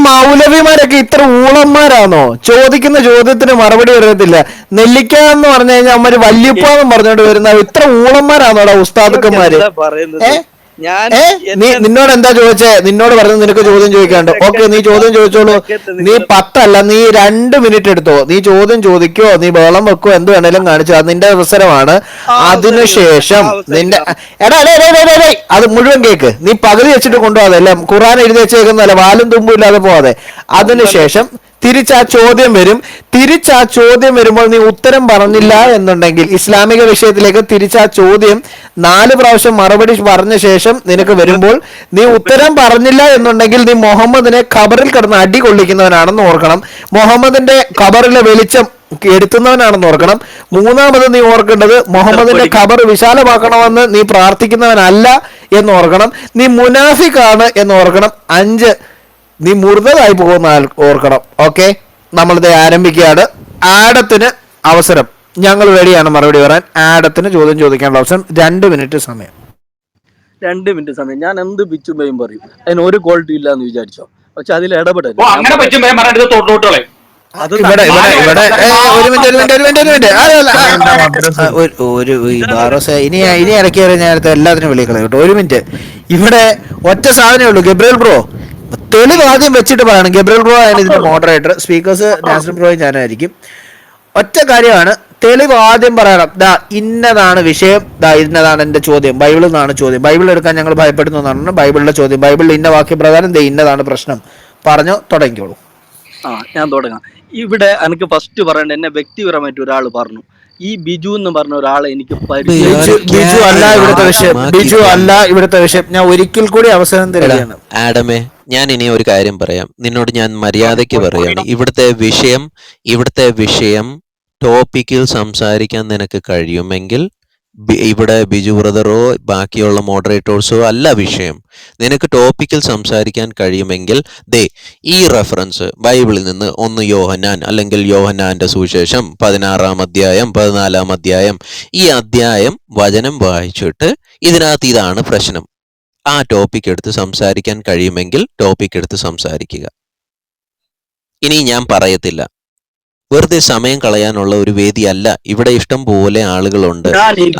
മൗലവിമാരൊക്കെ ഇത്ര ഊളന്മാരാണോ? ചോദിക്കുന്ന ചോദ്യത്തിന് മറുപടി പറയത്തില്ല. നെല്ലിക്ക എന്ന് പറഞ്ഞു കഴിഞ്ഞാൽ അമ്മ വല്യപ്പാന്ന് പറഞ്ഞോണ്ട് വരുന്ന ഇത്ര ഊളന്മാരാണോടാ ഉസ്താദുക്കന്മാര്? നിന്നോട് എന്താ ചോദിച്ചേ? നിന്നോട് പറഞ്ഞു നിനക്ക് ചോദ്യം ചോദിക്കാണ്ട്. ഓക്കെ, നീ ചോദ്യം ചോദിച്ചോളൂ. നീ 10 അല്ല, നീ 2 മിനിറ്റ് എടുത്തോ. നീ ചോദ്യം ചോദിക്കോ, നീ വെള്ളം വെക്കോ, എന്ത് വേണേലും കാണിച്ചോ, അത് നിന്റെ അവസരമാണ്. അതിനുശേഷം നിന്റെ അത് മുഴുവൻ കേക്ക്. നീ പകുതി വെച്ചിട്ട് കൊണ്ടുപോകാതെ, അല്ല ഖുർആൻ എഴുതി വെച്ചേക്കുന്നല്ല, വാലും തുമ്പും ഇല്ലാതെ പോവാതെ. അതിനുശേഷം തിരിച്ച് ആ ചോദ്യം വരുമ്പോൾ നീ ഉത്തരം പറഞ്ഞില്ല എന്നുണ്ടെങ്കിൽ ഇസ്ലാമിക വിഷയത്തിലേക്ക് തിരിച്ച് ആ ചോദ്യം 4 പ്രാവശ്യം മറുപടി പറഞ്ഞ ശേഷം നിനക്ക് വരുമ്പോൾ നീ ഉത്തരം പറഞ്ഞില്ല എന്നുണ്ടെങ്കിൽ നീ മുഹമ്മദിനെ ഖബറിൽ കിടന്ന് അടി കൊള്ളിക്കുന്നവനാണെന്ന് ഓർക്കണം. മുഹമ്മദിന്റെ ഖബറിലെ വെളിച്ചം എടുത്തുന്നവനാണെന്ന് ഓർക്കണം. മൂന്നാമത് നീ ഓർക്കേണ്ടത് മുഹമ്മദിന്റെ ഖബർ വിശാലമാക്കണമെന്ന് നീ പ്രാർത്ഥിക്കുന്നവനല്ല എന്ന് ഓർക്കണം. നീ മുനാഫിക്കാണ് എന്ന് ഓർക്കണം. 5 നീ മുർദതായി പോകുന്ന ഓർക്കണം. ഓക്കെ, നമ്മളിത് ആരംഭിക്കുകയാണ്. ആഡത്തിന് അവസരം, ഞങ്ങൾ റെഡിയാണ് മറുപടി പറയാൻ. ആഡത്തിന് ചോദ്യം ചോദിക്കാനുള്ള അവസരം 2 മിനിറ്റ് സമയം. 2 മിനിറ്റ് സമയം. ഞാൻ എന്ത് പിച്ചുമ്പയും പറയും, അതിന് ഒരു ക്വാളിറ്റി ഇല്ല എന്ന് വിചാരിച്ചോ. പക്ഷെ അതിൽ ഇടപെടരുത്. ഇനി ഇടയ്ക്ക് നേരത്തെ എല്ലാത്തിനും വിളിക്കണം കേട്ടോ. 1 മിനിറ്റ്. ഇവിടെ ഒറ്റ സാധനമേ ഉള്ളൂ. ഗബ്രിയൽ ബ്രോ തെളിവ് ആദ്യം വെച്ചിട്ട് പറയണം. ഗബ്രിയൽ ബ്രോ ആണ് ഇതിന്റെ മോഡറേറ്റർ, സ്പീക്കേഴ്സ് നാസിർ ബ്രോയും ഞാനായിരിക്കും. ഒറ്റ കാര്യമാണ്, തെളിവ് ആദ്യം പറയണം. ഇന്നതാണ് വിഷയം, ഇന്നതാണ് എന്റെ ചോദ്യം, ബൈബിളിൽ നിന്നാണ് ചോദ്യം, ബൈബിൾ എടുക്കാൻ ഞങ്ങൾ ഭയപ്പെടുന്നതാണ് ബൈബിളിലെ ചോദ്യം, ബൈബിളിൽ ഇന്ന വാക്യപ്രകാരം ഇന്നതാണ് പ്രശ്നം, പറഞ്ഞു തുടങ്ങിക്കോളൂ. ഞാൻ തുടങ്ങാം. ഇവിടെ എനിക്ക് ഫസ്റ്റ് പറയണ്ട, എന്നെ വ്യക്തിപരമായിട്ട് ഒരാൾ പറഞ്ഞു, ഈ ബിജു എന്ന് പറഞ്ഞ ഒരാളെ എനിക്ക് ബിജു അല്ല ഇവിടുത്തെ വിഷയം. ഞാൻ ഒരിക്കൽ കൂടി അവസരം തരികയാണ്. ആഡമേ, ഞാൻ ഇനി ഒരു കാര്യം പറയാം. നിന്നോട് ഞാൻ മര്യാദയ്ക്ക് പറയാണ്. ഇവിടുത്തെ വിഷയം ടോപ്പിക്കിൽ സംസാരിക്കാൻ നിനക്ക് കഴിയുമെങ്കിൽ ഇവിടെ ബിജു ബ്രദറോ ബാക്കിയുള്ള മോഡറേറ്റേഴ്സോ അല്ല വിഷയം. നിനക്ക് ടോപ്പിക്കിൽ സംസാരിക്കാൻ കഴിയുമെങ്കിൽ ഈ റെഫറൻസ് ബൈബിളിൽ നിന്ന് 1 യോഹന്നാൻ അല്ലെങ്കിൽ യോഹന്നാന്റെ സുവിശേഷം 16-ാം അധ്യായം 14-ാം അധ്യായം, ഈ അധ്യായം വചനം വായിച്ചിട്ട് ഇതിനകത്ത് ഇതാണ് പ്രശ്നം, ആ ടോപ്പിക് എടുത്ത് സംസാരിക്കാൻ കഴിയുമെങ്കിൽ ടോപ്പിക് എടുത്ത് സംസാരിക്കുക. ഇനി ഞാൻ പറയത്തില്ല. വെറുതെ സമയം കളയാനുള്ള ഒരു വേദിയല്ല. ഇവിടെ ഇഷ്ടം പോലെ ആളുകളുണ്ട്,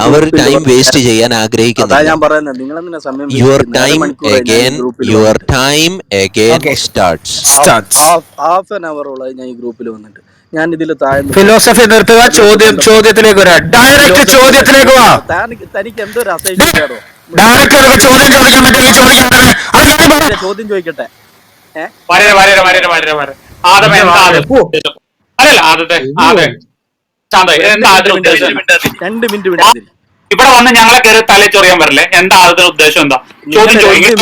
അവർ ടൈം വേസ്റ്റ് ചെയ്യാൻ ആഗ്രഹിക്കുന്നില്ല. Your time again starts. Half an അവറോളായി ഞാൻ ഈ ഗ്രൂപ്പിൽ വന്നിട്ട്. ഞാൻ ഇതിൽ ഫിലോസഫി നിർത്തുക, ചോദ്യത്തിലേക്ക് വരാം. ഡയറക്റ്റ് ചോദ്യത്തിലേക്ക് വാ. തനിക്ക് എന്തോ ഒരു അസൈൻമെന്റ് ഡയറക്റ്റ് ചോദ്യം ചോദിക്കാൻ പറ്റുമെങ്കിൽ ചോദിക്കാൻ ചോദ്യം ചോദിക്കട്ടെ. ആദം എന്താ അല്ലല്ല ആദ്യത്തെ ശാന്ത എന്താ ആദ്യത്തെ ഉദ്ദേശം? 2 മിനിറ്റ് വിടാതിരി. ഇവിടെ വന്ന് ഞങ്ങളെ കയറി തലച്ചൊറിയാൻ വരില്ലേ? എന്താ ആദ്യത്തെ ഉദ്ദേശം? എന്താ ചോദ്യം ചോദിക്കാൻ?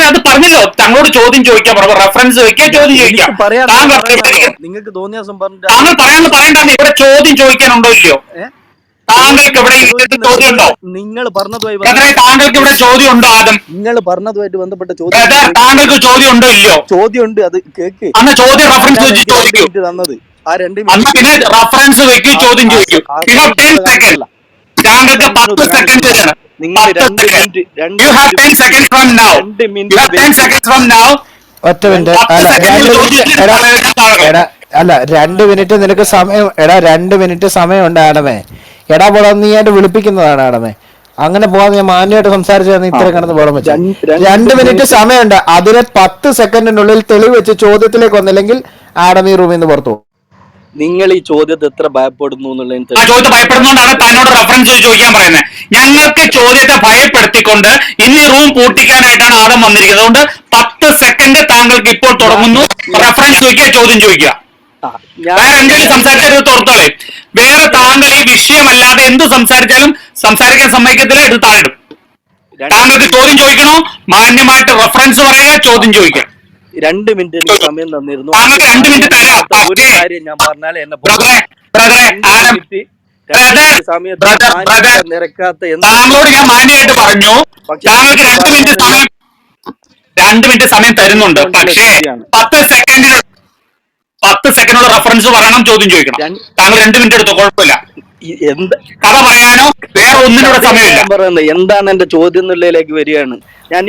അത് പറഞ്ഞല്ലോ, തങ്ങളോട് ചോദ്യം ചോദിക്കാൻ പറഞ്ഞു, റെഫറൻസ് വെക്കുക, ചോദ്യം ചോദിക്കാം. നിങ്ങൾക്ക് തോന്നിയ താങ്കൾ പറയണ്ട. ഇവിടെ ചോദ്യം ചോദിക്കാനുണ്ടോ ഇല്ലയോ? താങ്കൾക്ക് ഇവിടെ ചോദ്യം ഉണ്ടോ? നിങ്ങൾ പറഞ്ഞതുമായി താങ്കൾക്ക് ഇവിടെ ചോദ്യം ഉണ്ടോ? ആദ്യം നിങ്ങൾ പറഞ്ഞതുമായിട്ട് ബന്ധപ്പെട്ട താങ്കൾക്ക് ചോദ്യം ഉണ്ടോ ഇല്ലയോ? ചോദ്യം ഉണ്ട്, അത് കേക്ക്. അന്ന് ചോദ്യം റെഫറൻസ് വെച്ച് ചോദിക്കും. തന്നത് ആ 2 പിന്നെ റെഫറൻസ് വെക്കും, ചോദ്യം ചോദിക്കും. താങ്കൾക്ക് 10 സെക്കൻഡ് തരാണ്. ഒറ്റ മിനിറ്റ്. അല്ല 2 മിനിറ്റ് നിനക്ക് സമയം. 2 മിനിറ്റ് സമയമുണ്ട് ആടമേ. പോടാ, നീ ആയിട്ട് വിളിപ്പിക്കുന്നതാണ് ആടമേ. അങ്ങനെ പോകാൻ ഞാൻ മാന്യമായിട്ട് സംസാരിച്ചാൽ ഇത്ര കിടന്ന് പോകാൻ പറ്റും. 2 മിനിറ്റ് സമയമുണ്ട്. അതിനെ 10 സെക്കൻഡിനുള്ളിൽ തെളിവ് വെച്ച് ചോദ്യത്തിലേക്ക് വന്നില്ലെങ്കിൽ ആടമീ റൂമിൽ നിന്ന് പുറത്തു പോകും. നിങ്ങൾ ഈ ചോദ്യത്തെ എത്ര ഭയപ്പെടുന്നു എന്നുള്ളതിന് ചോദ്യത്തെ ഭയപ്പെടുന്നോണ്ടാണ് തന്നോട് റെഫറൻസ് ചോദിക്കാൻ പറയുന്നത്. ഞങ്ങൾക്ക് ചോദ്യത്തെ ഭയപ്പെടുത്തിക്കൊണ്ട് ഇന്ന് ഈ റൂം പൂട്ടിക്കാനായിട്ടാണ് ആദം വന്നിരിക്കുന്നത്. അതുകൊണ്ട് 10 സെക്കൻഡ് താങ്കൾക്ക് ഇപ്പോൾ തുടങ്ങുന്നു. റെഫറൻസ് ചോദിക്കുക, ചോദ്യം ചോദിക്കുക. വേറെ എന്തെങ്കിലും സംസാരിച്ചാൽ തോർത്തോളെ. വേറെ താങ്കൾ ഈ വിഷയമല്ലാതെ എന്ത് സംസാരിച്ചാലും സംസാരിക്കാൻ സമ്മതിക്കത്തില്ല, എടുത്ത് താഴിടും. താങ്കൾക്ക് ചോദ്യം ചോദിക്കണോ? മാന്യമായിട്ട് റെഫറൻസ് പറയുക, ചോദ്യം ചോദിക്കുക. 2 മിനിറ്റ് സമയം തന്നിരുന്നു. താങ്കൾക്ക് 2 മിനിറ്റ് തരാം. ഒരു കാര്യം ഞാൻ പറഞ്ഞാലേ എന്നെ നിരക്കാത്ത താങ്കളോട് ഞാൻ മാന്യമായിട്ട് പറഞ്ഞു, താങ്കൾക്ക് 2 മിനിറ്റ് സമയം തരുന്നുണ്ട്. പക്ഷേ 10 സെക്കൻഡുള്ള റെഫറൻസ് പറയണം, ചോദ്യം ചോദിക്കണം. താങ്കൾ 2 മിനിറ്റ് എടുത്തോ, കുഴപ്പമില്ല. കഥ പറയാനോ വേറെ ഒന്നിനോട് സമയമില്ല. പറയുന്നത് എന്താണ് എന്റെ ചോദ്യം എന്നുള്ളതിലേക്ക് വരികയാണ് ഞാൻ.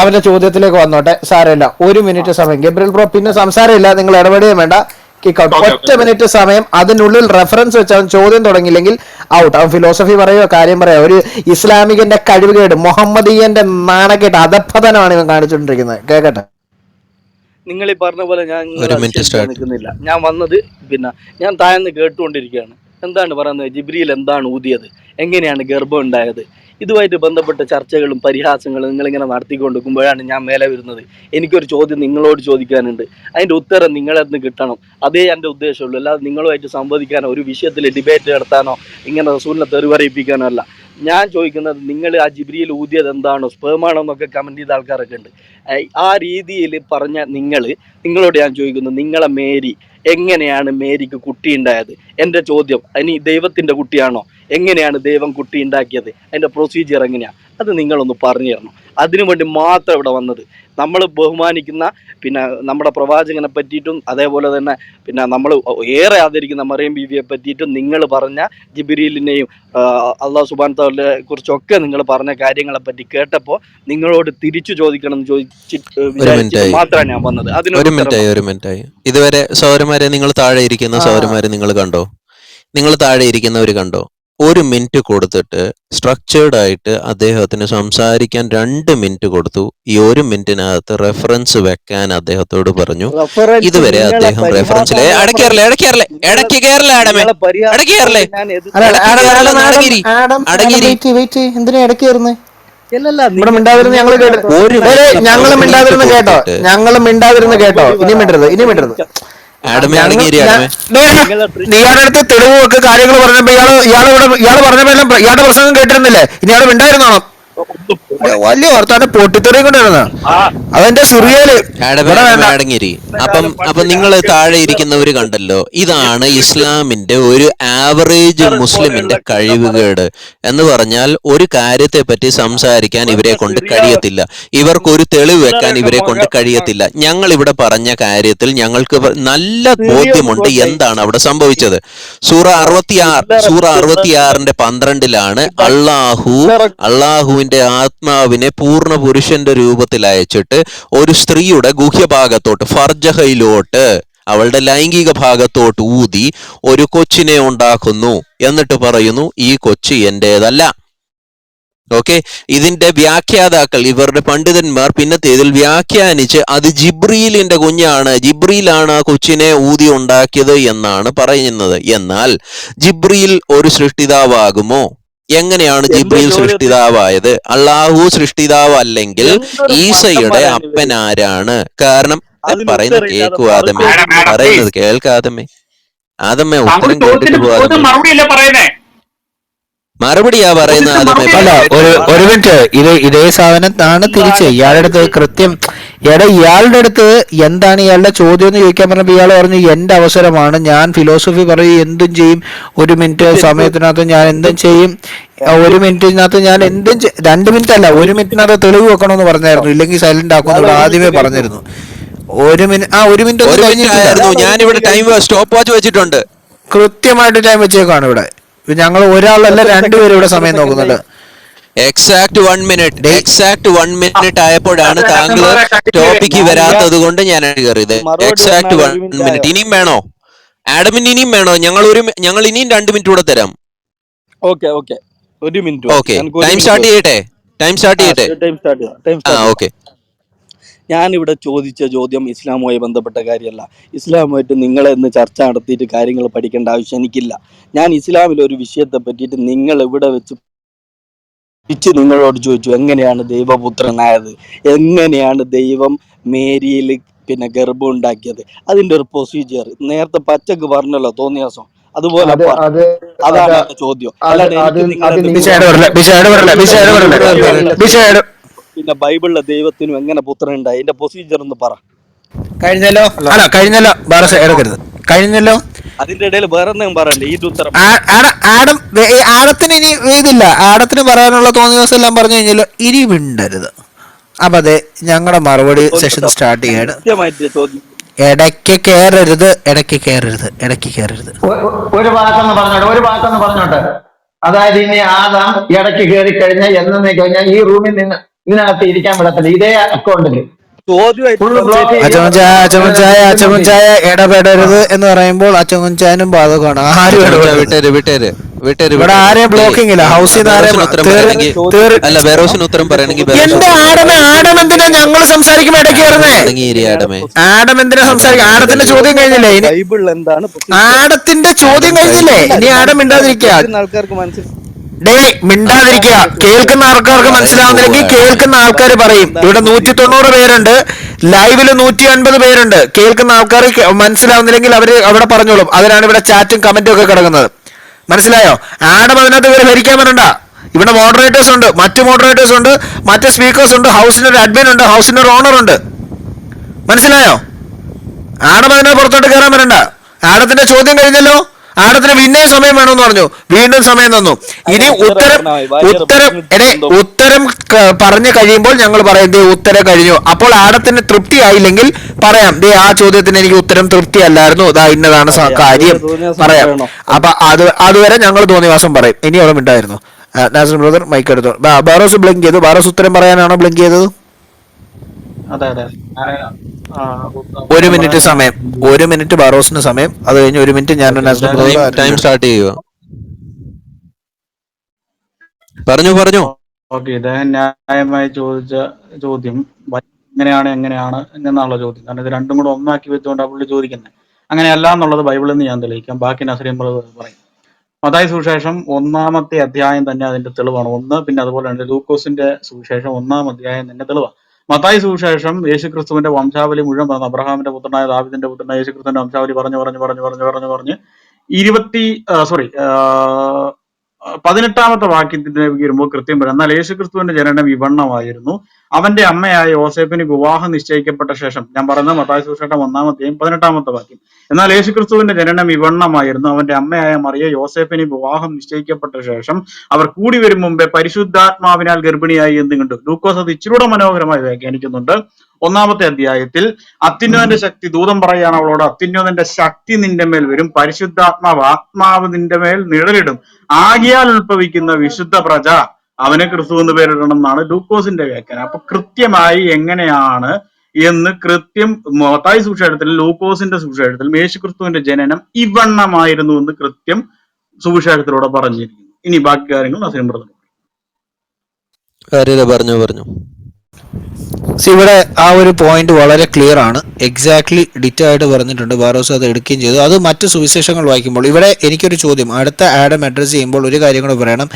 അവന്റെ ചോദ്യത്തിലേക്ക് വന്നോട്ടെ, സാരമില്ല. 1 മിനിറ്റ് സമയം. ഗബ്രിയൽ ബ്രോ പിന്നെ സംസാരമില്ല, നിങ്ങൾ ഇടപെടുകയും വേണ്ട. Kick out. 1 മിനിറ്റ് സമയം. അതിനുള്ളിൽ റെഫറൻസ് വെച്ച് അവൻ ചോദ്യം തുടങ്ങിയില്ലെങ്കിൽ ഔട്ട്. അവൻ ഫിലോസഫി പറയുക, കാര്യം പറയാ. ഒരു ഇസ്ലാമികന്റെ കഴിവുകേട്, മുഹമ്മദീയന്റെ നാണക്കേട്, അധപ്പതനമാണ് ഇവൻ കാണിച്ചുകൊണ്ടിരിക്കുന്നത്. കേക്കട്ടെ. നിങ്ങൾ ഈ പറഞ്ഞ പോലെ ഞാൻ നിൽക്കുന്നില്ല. ഞാൻ വന്നത് ഞാൻ താഴ്ന്ന് കേട്ടുകൊണ്ടിരിക്കുകയാണ്. എന്താണ് പറയുന്നത്? ജിബ്രീൽ എന്താണ് ഊതിയത്, എങ്ങനെയാണ് ഗർഭം ഉണ്ടായത്, ഇതുമായിട്ട് ബന്ധപ്പെട്ട ചർച്ചകളും പരിഹാസങ്ങളും നിങ്ങളിങ്ങനെ നടത്തിക്കൊണ്ടിരിക്കുമ്പോഴാണ് ഞാൻ മേലെ വരുന്നത്. എനിക്കൊരു ചോദ്യം നിങ്ങളോട് ചോദിക്കാനുണ്ട്, അതിൻ്റെ ഉത്തരം നിങ്ങളെന്ന് കിട്ടണം. അതേ എൻ്റെ ഉദ്ദേശമുള്ളൂ. അല്ലാതെ നിങ്ങളുമായിട്ട് സംവദിക്കാനോ ഒരു വിഷയത്തിൽ ഡിബേറ്റ് നടത്താനോ ഇങ്ങനെ റസൂലിനെ തെറിവറിയിപ്പിക്കാനോ അല്ല. ഞാൻ ചോദിക്കുന്നത്, നിങ്ങൾ ആ ജിബ്രീൽ ഊതിയത് എന്താണോ സ്പേമാണോ എന്നൊക്കെ കമൻറ്റ് ചെയ്ത ആൾക്കാരൊക്കെ ഉണ്ട്. ആ രീതിയിൽ പറഞ്ഞ നിങ്ങളോട് ഞാൻ ചോദിക്കുന്നു, നിങ്ങളെ മേരി എങ്ങനെയാണ് മേരിക്ക് കുട്ടി ഉണ്ടായത്? എൻ്റെ ചോദ്യം, ഇനി ദൈവത്തിൻ്റെ കുട്ടിയാണോ? എങ്ങനെയാണ് ദൈവം കുട്ടി ഉണ്ടാക്കിയത്? അതിൻ്റെ പ്രൊസീജിയർ എങ്ങനെയാണ്? അത് നിങ്ങളൊന്ന് പറഞ്ഞു തരണം. അതിനു വേണ്ടി മാത്രം ഇവിടെ വന്നത്. നമ്മൾ ബഹുമാനിക്കുന്ന നമ്മുടെ പ്രവാചകനെ പറ്റിയിട്ടും അതേപോലെ തന്നെ നമ്മൾ ഏറെ ആദരിക്കുന്ന മറിയം ബീവിയെ പറ്റിയിട്ടും നിങ്ങൾ പറഞ്ഞ ജിബ്രീലിനെയും അള്ളാഹു സുബ്ഹാനഹു തആലയെ കുറിച്ചൊക്കെ നിങ്ങൾ പറഞ്ഞ കാര്യങ്ങളെ പറ്റി കേട്ടപ്പോൾ നിങ്ങളോട് തിരിച്ചു ചോദിക്കണം എന്ന് വിചാരിച്ചിട്ട് മാത്രമാണ് ഞാൻ വന്നത്. ഒരു മിനിറ്റായി. ഇതുവരെ സൗരന്മാരെ, നിങ്ങൾ താഴെ ഇരിക്കുന്ന സൗരന്മാരെ നിങ്ങൾ കണ്ടോ? നിങ്ങൾ താഴെ ഇരിക്കുന്നവർ കണ്ടോ? 1 മിനിറ്റ് കൊടുത്തിട്ട് സ്ട്രക്ചേർഡ് ആയിട്ട് അദ്ദേഹത്തിന് സംസാരിക്കാൻ 2 മിനിറ്റ് കൊടുത്തു. ഈ 1 മിനിറ്റിനകത്ത് റെഫറൻസ് വെക്കാൻ അദ്ദേഹത്തോട് പറഞ്ഞു. ഇതുവരെ അദ്ദേഹം റെഫറൻസിലെ ഇനി മിണ്ടരുത്. ഇയാളുടെ അടുത്ത് തെളിവ് വെക്ക്, കാര്യങ്ങൾ പറഞ്ഞപ്പോ ഇയാള് പറഞ്ഞപ്പോ ഇയാളുടെ പ്രസംഗം കേട്ടിരുന്നില്ലേ? ഇനി ഇയാൾ മിണ്ടായിരുന്നോ? വലിയ വർത്താനം പൊട്ടിത്തെറിയും കൊണ്ടിരുന്ന അതെന്റെ സിറിയല്. അപ്പം നിങ്ങൾ താഴെ ഇരിക്കുന്നവര് കണ്ടല്ലോ, ഇതാണ് ഇസ്ലാമിന്റെ ഒരു ആവറേജ് മുസ്ലിമിന്റെ കഴിവുകേട് എന്ന് പറഞ്ഞാൽ. ഒരു കാര്യത്തെ പറ്റി സംസാരിക്കാൻ ഇവരെ കൊണ്ട് കഴിയത്തില്ല, ഇവർക്കൊരു തെളിവ് വെക്കാൻ ഇവരെ കൊണ്ട് കഴിയത്തില്ല. ഞങ്ങൾ ഇവിടെ പറഞ്ഞ കാര്യത്തിൽ ഞങ്ങൾക്ക് നല്ല ബോധ്യമുണ്ട് എന്താണ് അവിടെ സംഭവിച്ചത്. സൂറ 66 12 അള്ളാഹുവിന്റെ ആത്മാവിനെ പൂർണ്ണ പുരുഷന്റെ രൂപത്തിൽ അയച്ചിട്ട് ഒരു സ്ത്രീയുടെ ഗുഹ്യഭാഗത്തോട്ട്, ഫർജഹയിലോട്ട്, അവളുടെ ലൈംഗിക ഭാഗത്തോട്ട് ഊതി ഒരു കൊച്ചിനെ ഉണ്ടാക്കുന്നു. എന്നിട്ട് പറയുന്നു, ഈ കൊച്ച് എന്റേതല്ല. ഓക്കെ, ഇതിന്റെ വ്യാഖ്യാതാക്കൾ, ഇവരുടെ പണ്ഡിതന്മാർ പിന്നത്തേതിൽ വ്യാഖ്യാനിച്ച് അത് ജിബ്രീലിന്റെ കുഞ്ഞാണ്, ജിബ്രീലാണ് ആ കൊച്ചിനെ ഊതി ഉണ്ടാക്കിയത് എന്നാണ് പറയുന്നത്. എന്നാൽ ജിബ്രീൽ ഒരു സൃഷ്ടിതാവാകുമോ? എങ്ങനെയാണ് എന്റെ ജിബ്രീൽ ചോദ്യത്തിന് സൃഷ്ടിതാവായത്? അള്ളാഹു സൃഷ്ടിതാവ് അല്ലെങ്കിൽ എന്തൊരു ഈസയുടെ മണ്ടന്മാരാണ് അപ്പൻ ഇവര്. കാരണം? കാരണം അതിന് പറയുന്നത് ഉത്തരമില്ലാതെ കേൾക്കൂ ആദമേ, മറുചോദ്യം മാഡം ചോദിക്കും. പറയുന്നത് പ്ലീസ്, കേൾക്കാദമേ. ആദമേ താങ്കൾ ഉത്തരം കേട്ടിട്ട് ചോദ്യത്തിന് പോവാദമേ. മറുപടിയല്ല പറയുന്നേ. മറുപടിയാ പറയുന്നത് ചോദ്യത്തിന് ആദമേ, മറുപടി അല്ല, ഒരു മിനിറ്റ്. ഇതേ സാധനത്താണ് തിരിച്ച് ഇയാളുടെ അടുത്ത് കൃത്യം. ഇയാളുടെ അടുത്ത് എന്താണ് ഇയാളുടെ ചോദ്യം എന്ന് ചോദിക്കാൻ പറഞ്ഞപ്പോൾ ഇയാൾ പറഞ്ഞു എന്റെ അവസരമാണ്, ഞാൻ ഫിലോസഫി പറയും, എന്തും ചെയ്യും, ഒരു മിനിറ്റ് സമയത്തിനകത്ത് ഞാൻ എന്തും ചെയ്യും, ഒരു മിനിറ്റിനകത്ത് ഞാൻ എന്തും 2 മിനിറ്റ് അല്ല, 1 മിനിറ്റിനകത്ത് തെളിവ് വെക്കണമെന്ന് പറഞ്ഞായിരുന്നു, ഇല്ലെങ്കിൽ സൈലന്റ് ആക്കുമെന്ന് ഇവിടെ ആദ്യമേ പറഞ്ഞിരുന്നു. 1 മിനിറ്റ്, 1 മിനിറ്റ് ഒന്നും ഒരു മിനിറ്റ് കഴിഞ്ഞിട്ടില്ല. ആയിരുന്നു. ഞാനിവിടെ ടൈം സ്റ്റോപ്പ് വാച്ച് വെച്ചിട്ടുണ്ട്. കൃത്യമായിട്ട് ടൈം വെച്ചേക്കാണ് ഇവിടെ. ഞങ്ങൾ ഒരാളല്ല, 2 പേര് ഇവിടെ സമയം നോക്കുന്നുണ്ട്. എക്സാക്ട് 1 മിനിറ്റ്, എക്സാക്ട് 1 മിനിറ്റ് ആയപ്പോഴാണ് താങ്കൾ ടോപ്പിക്ക് വരാത്തത് കൊണ്ട് ഞാൻ കയറിയത്. മറുപടി എക്സാക്ട് പറഞ്ഞാൽ 1 1 മിനിറ്റ് മിനിറ്റ്. ആയോ? ഇനിയും വേണോ ആഡമിന്? ഇനിയും വേണോ? ഞങ്ങൾ ഇനിയും 2 മിനിറ്റ് കൂടെ തരാം. Okay 1 minute okay, time start ചെയ്യട്ടെ? ടൈം സ്റ്റാർട്ട് ചെയ്യട്ടെ? ടൈം സ്റ്റാർട്ട് ആ, ചെയ്യാം. ഓക്കെ. ഞാനിവിടെ ചോദിച്ച ചോദ്യം ഇസ്ലാമുമായി ബന്ധപ്പെട്ട കാര്യമല്ല. ഇസ്ലാമുമായിട്ട് നിങ്ങളെ ഇന്ന് ചർച്ച നടത്തിയിട്ട് കാര്യങ്ങൾ പഠിക്കേണ്ട ആവശ്യം എനിക്കില്ല. ഞാൻ ഇസ്ലാമിലെ ഒരു വിഷയത്തെ പറ്റിയിട്ട് നിങ്ങൾ ഇവിടെ വെച്ച് നിങ്ങളോട് ചോദിച്ചു, എങ്ങനെയാണ് ദൈവപുത്രനായത്, എങ്ങനെയാണ് ദൈവം മേരിയിൽ ഗർഭം ഉണ്ടാക്കിയത്, അതിന്റെ ഒരു പ്രൊസീജിയർ നേരത്തെ പച്ചക്ക് പറഞ്ഞല്ലോ തോന്നിയ ദിവസം, അതുപോലെ അത് പറ. അത് അതാണ് അത് എന്റെ ചോദ്യം. അത് അല്ലാണ്ട് അത് എനിക്ക് നിങ്ങളെ അത് നിങ്ങൾ ബിഷയുടെ വരല, ബിഷയുടെ വരല, ബിഷയുടെ വരല, ബിഷയുടെ ബൈബിളിലെ ദൈവത്തിനും എങ്ങനെ പുത്രൻ ഉണ്ടായി, അതിന്റെ പ്രൊസീജിയർ ഒന്ന് പറ. കഴിഞ്ഞല്ലോ. അല്ല, കഴിഞ്ഞല്ലോ. ബാറസ് എടുക്കരുത്. കഴിഞ്ഞല്ലോ. അതിന്റെ ഇടയിൽ വേറെ എന്തെങ്കിലും പറയണ്ടേ? ഈ ഉത്തരം ആടത്തിന് ഇനി ഇതില്ല. ആടത്തിന് പറയാനുള്ള തോന്നിയ ദിവസം എല്ലാം പറഞ്ഞു കഴിഞ്ഞല്ലോ. ഇനി മിണ്ടരുത്. അപ്പൊ അതെ, ഞങ്ങളുടെ മറുപടി സെഷൻ സ്റ്റാർട്ട് ചെയ്യാണ്. കൃത്യമായിട്ട് ചോദ്യം. ഇടയ്ക്ക് കയറരുത്, ഇടയ്ക്ക് കയറരുത്, ഇടയ്ക്ക് കയറരുത്. ഒരു വാക്കൊന്ന് പറഞ്ഞോട്ടെ. അതായത് ഇനി ആദാം ഇടയ്ക്ക് കയറി കഴിഞ്ഞാൽ എന്നേ കഴിഞ്ഞാൽ ഈ റൂമിൽ നിന്ന് ഇതിനകത്ത് ഇരിക്കാൻ വിടത്തില്ല. ഇതേ അക്കൗണ്ടില് ചോദ്യമായിട്ട് ഫുള്ള് ബ്ലോക്ക് അച്ചമുച്ചായ ഇടപെടരുത് എന്ന് പറയുമ്പോൾ അച്ചമുച്ചാനും ബാധകമാണ്. ആരും ഇടപെടരുത്. ഇവിടെ ആരെയും ബ്ലോക്കിംഗ് ഇല്ല. ഹൗസിൽ നിന്ന് അല്ല, ബെറോസിന് ഉത്തരം പറയണമെങ്കിൽ എന്റെ ആടം എന്തിനാ ഞങ്ങൾ സംസാരിക്കുമ്പോ ഇടയ്ക്ക് കയറുന്നേ? ആടം എന്തിനാ സംസാരിക്കുക? ആടത്തിന്റെ ചോദ്യം കഴിഞ്ഞില്ലേ? ബൈബിളിൽ എന്താണ് ആടത്തിന്റെ ചോദ്യം കഴിഞ്ഞില്ലേ? ഇനി ആടം മിണ്ടാതിരിക്കുക. ആൾക്കാർക്ക് മനസ്സിലായി. മിണ്ടാതിരിക്കുക. കേൾക്കുന്ന ആൾക്കാർക്ക് മനസ്സിലാവുന്നില്ലെങ്കിൽ കേൾക്കുന്ന ആൾക്കാർ പറയും. ഇവിടെ 190 പേരുണ്ട്, ലൈവില് 150 പേരുണ്ട്. കേൾക്കുന്ന ആൾക്കാർ മനസ്സിലാവുന്നില്ലെങ്കിൽ അവര് അവിടെ പറഞ്ഞോളും. അതിനാണ് ഇവിടെ ചാറ്റും കമന്റും ഒക്കെ കിടക്കുന്നത്. മനസ്സിലായോ? ആടം അതിനകത്ത് ഇവരെ ഭരിക്കാൻ വരണ്ട. ഇവിടെ മോഡറേറ്റേഴ്സ് ഉണ്ട്, മറ്റു മോഡറേറ്റേഴ്സ് ഉണ്ട്, മറ്റ് സ്പീക്കേഴ്സ് ഉണ്ട്, ഹൗസിന്റെ ഒരു അഡ്മിൻ ഉണ്ട്, ഹൗസിന്റെ ഒരു ഓണർ ഉണ്ട്. മനസ്സിലായോ? ആടം അതിനെ പുറത്തോട്ട് കയറാൻ വരണ്ട. ആടത്തിന്റെ ചോദ്യം കഴിഞ്ഞല്ലോ. ആടത്തിന് പിന്നെയും സമയം വേണമെന്ന് പറഞ്ഞു, വീണ്ടും സമയം തന്നു. ഇനി ഉത്തരം പറഞ്ഞു കഴിയുമ്പോൾ ഞങ്ങൾ പറയും ഉത്തരം കഴിഞ്ഞു. അപ്പോൾ ആടത്തിന് തൃപ്തി ആയില്ലെങ്കിൽ പറയാം, ആ ചോദ്യത്തിന് എനിക്ക് ഉത്തരം തൃപ്തി അല്ലായിരുന്നു, ഇന്നതാണ് കാര്യം പറയാം. അപ്പൊ അതുവരെ ഞങ്ങൾ തോന്നിവാസം പറയും. ഇനി അവിടെ മിണ്ടായിരുന്നു. നാസർ ബ്രദർ മൈക്ക് എടുത്തു. ബാറോസ് ബ്ലിങ്ക് ചെയ്തു. ബാറോസ് ഉത്തരം പറയാനാണോ ബ്ലിങ്ക് ചെയ്തത്? 1 മിനിറ്റ് സമയം, 1 മിനിറ്റ് ബാറോസിന് സമയം. അത് കഴിഞ്ഞ് 1 മിനിറ്റ് ഞാൻ ടൈം സ്റ്റാർട്ട് ചെയ്യുക. പറഞ്ഞു. ഓക്കെ, ഇദ്ദേഹം ന്യായമായി ചോദിച്ച ചോദ്യം എങ്ങനെയാണ് എന്നുള്ള ചോദ്യം. കാരണം ഇത് രണ്ടും കൂടെ ഒന്നാക്കി വെച്ചുകൊണ്ടാണ് പുള്ളി ചോദിക്കുന്നത്. അങ്ങനെയല്ല എന്നുള്ളത് ബൈബിളിൽ നിന്ന് ഞാൻ തെളിയിക്കാം. ബാക്കി നസ്രീം പറയും. മത്തായി സുവിശേഷം 1-ാമത്തെ അധ്യായം തന്നെ അതിന്റെ തെളിവാണ്. 1, പിന്നെ അതുപോലെ തന്നെ ലൂക്കോസിന്റെ സുവിശേഷം 1-ാം അധ്യായം തന്നെ തെളിവാണ്. മത്തായി സുവിശേഷം യേശുക്രിസ്തുവിന്റെ വംശാവലി മുഴുവൻ പറഞ്ഞു. അബ്രഹാമിന്റെ പുത്രനായ ദാവീദിന്റെ പുത്രനായ യേശുക്രിസ്തുവിന്റെ വംശാവലി പറഞ്ഞു 18-ാമത്തെ വാക്യത്തിലേക്ക് വരുമ്പോൾ കൃത്യം പറയും, എന്നാൽ യേശുക്രിസ്തുവിന്റെ ജനനം വിവണ്ണമായിരുന്നു. അവന്റെ അമ്മയായ യോസേഫിന് വിവാഹം നിശ്ചയിക്കപ്പെട്ട ശേഷം, ഞാൻ പറയുന്നത് മത്തായി സുവിശേഷം 1-ാം അധ്യായം 18-ാമത്തെ വാക്യം. എന്നാൽ യേശുക്രിസ്തുവിന്റെ ജനനം വിവണ്ണമായിരുന്നു. അവന്റെ അമ്മയായ മറിയ യോസേഫിന് വിവാഹം നിശ്ചയിക്കപ്പെട്ട ശേഷം അവർ കൂടി വരും മുമ്പേ പരിശുദ്ധാത്മാവിനാൽ ഗർഭിണിയായി എന്ന് കണ്ടു. ലൂക്കോസ് അത് ഇച്ചിരൂടെ മനോഹരമായി വ്യാഖ്യാനിക്കുന്നുണ്ട്. 1-ാമത്തെ അധ്യായത്തിൽ അത്യുന്നതന്റെ ശക്തി ദൂതം പറയാണ് അവളോട്, അത്യുന്നതന്റെ ശക്തി നിന്റെ മേൽ വരും, ആത്മാവ് നിന്റെ മേൽ നിഴലിടും, ആകിയാൽ ഉത്ഭവിക്കുന്ന വിശുദ്ധ പ്രജ അവനെ ക്രിസ്തു എന്ന് പേരിടണം എന്നാണ് ലൂക്കോസിന്റെ വ്യാഖ്യാനം. അപ്പൊ കൃത്യമായി എങ്ങനെയാണ് എന്ന് മത്തായി സുവിശേഷത്തിൽ, ലൂക്കോസിന്റെ സുവിശേഷത്തിൽ യേശുക്രിസ്തുവിന്റെ ജനനം ഇവണ്ണമായിരുന്നു എന്ന് കൃത്യം സുവിശേഷത്തിലൂടെ പറഞ്ഞിരിക്കുന്നു. ഇനി ബാക്കി കാര്യങ്ങൾ നസീം ബ്രദർ. കാര്യത പറഞ്ഞു. ഇവിടെ ആ ഒരു പോയിന്റ് വളരെ ക്ലിയർ ആണ്. എക്സാക്ട്ലി ഡിറ്റോ ആയിട്ട് പറഞ്ഞിട്ടുണ്ട്. ബാറോസ് അത് എടുക്കുകയും ചെയ്തു. അത് മറ്റ് സുവിശേഷങ്ങൾ വായിക്കുമ്പോൾ ഇവിടെ എനിക്കൊരു ചോദ്യം, അടുത്ത ആഡം അഡ്രസ് ചെയ്യുമ്പോൾ ഒരു കാര്യം കൂടെ പറയണം.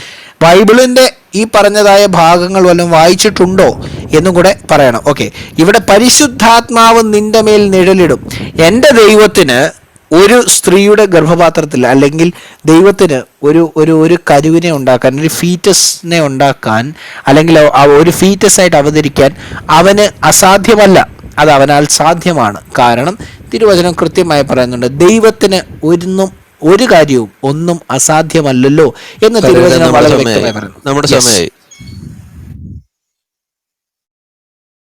ബൈബിളിന്റെ ഈ പറഞ്ഞതായ ഭാഗങ്ങൾ വല്ലതും വായിച്ചിട്ടുണ്ടോ എന്നും കൂടെ പറയണം. ഓക്കെ, ഇവിടെ പരിശുദ്ധാത്മാവ് നിന്റെ മേൽ നിഴലിടും. എൻ്റെ ദൈവത്തിന് ഒരു സ്ത്രീയുടെ ഗർഭപാത്രത്തിൽ, അല്ലെങ്കിൽ ദൈവത്തിന് ഒരു കരുവിനെ ഉണ്ടാക്കാൻ, ഒരു ഫീറ്റസിനെ ഉണ്ടാക്കാൻ, അല്ലെങ്കിൽ ഒരു ഫീറ്റസ് ആയിട്ട് അവതരിക്കാൻ അവന് അസാധ്യമല്ല. അത് അവനാൽ സാധ്യമാണ്. കാരണം തിരുവചനം കൃത്യമായി പറയുന്നുണ്ട്, ദൈവത്തിന് ഒരു കാര്യവും ഒന്നും അസാധ്യമല്ലല്ലോ എന്ന് തിരുവചനം വളരെ വ്യക്തമായി പറയുന്നു. നമ്മുടെ സമയമായി.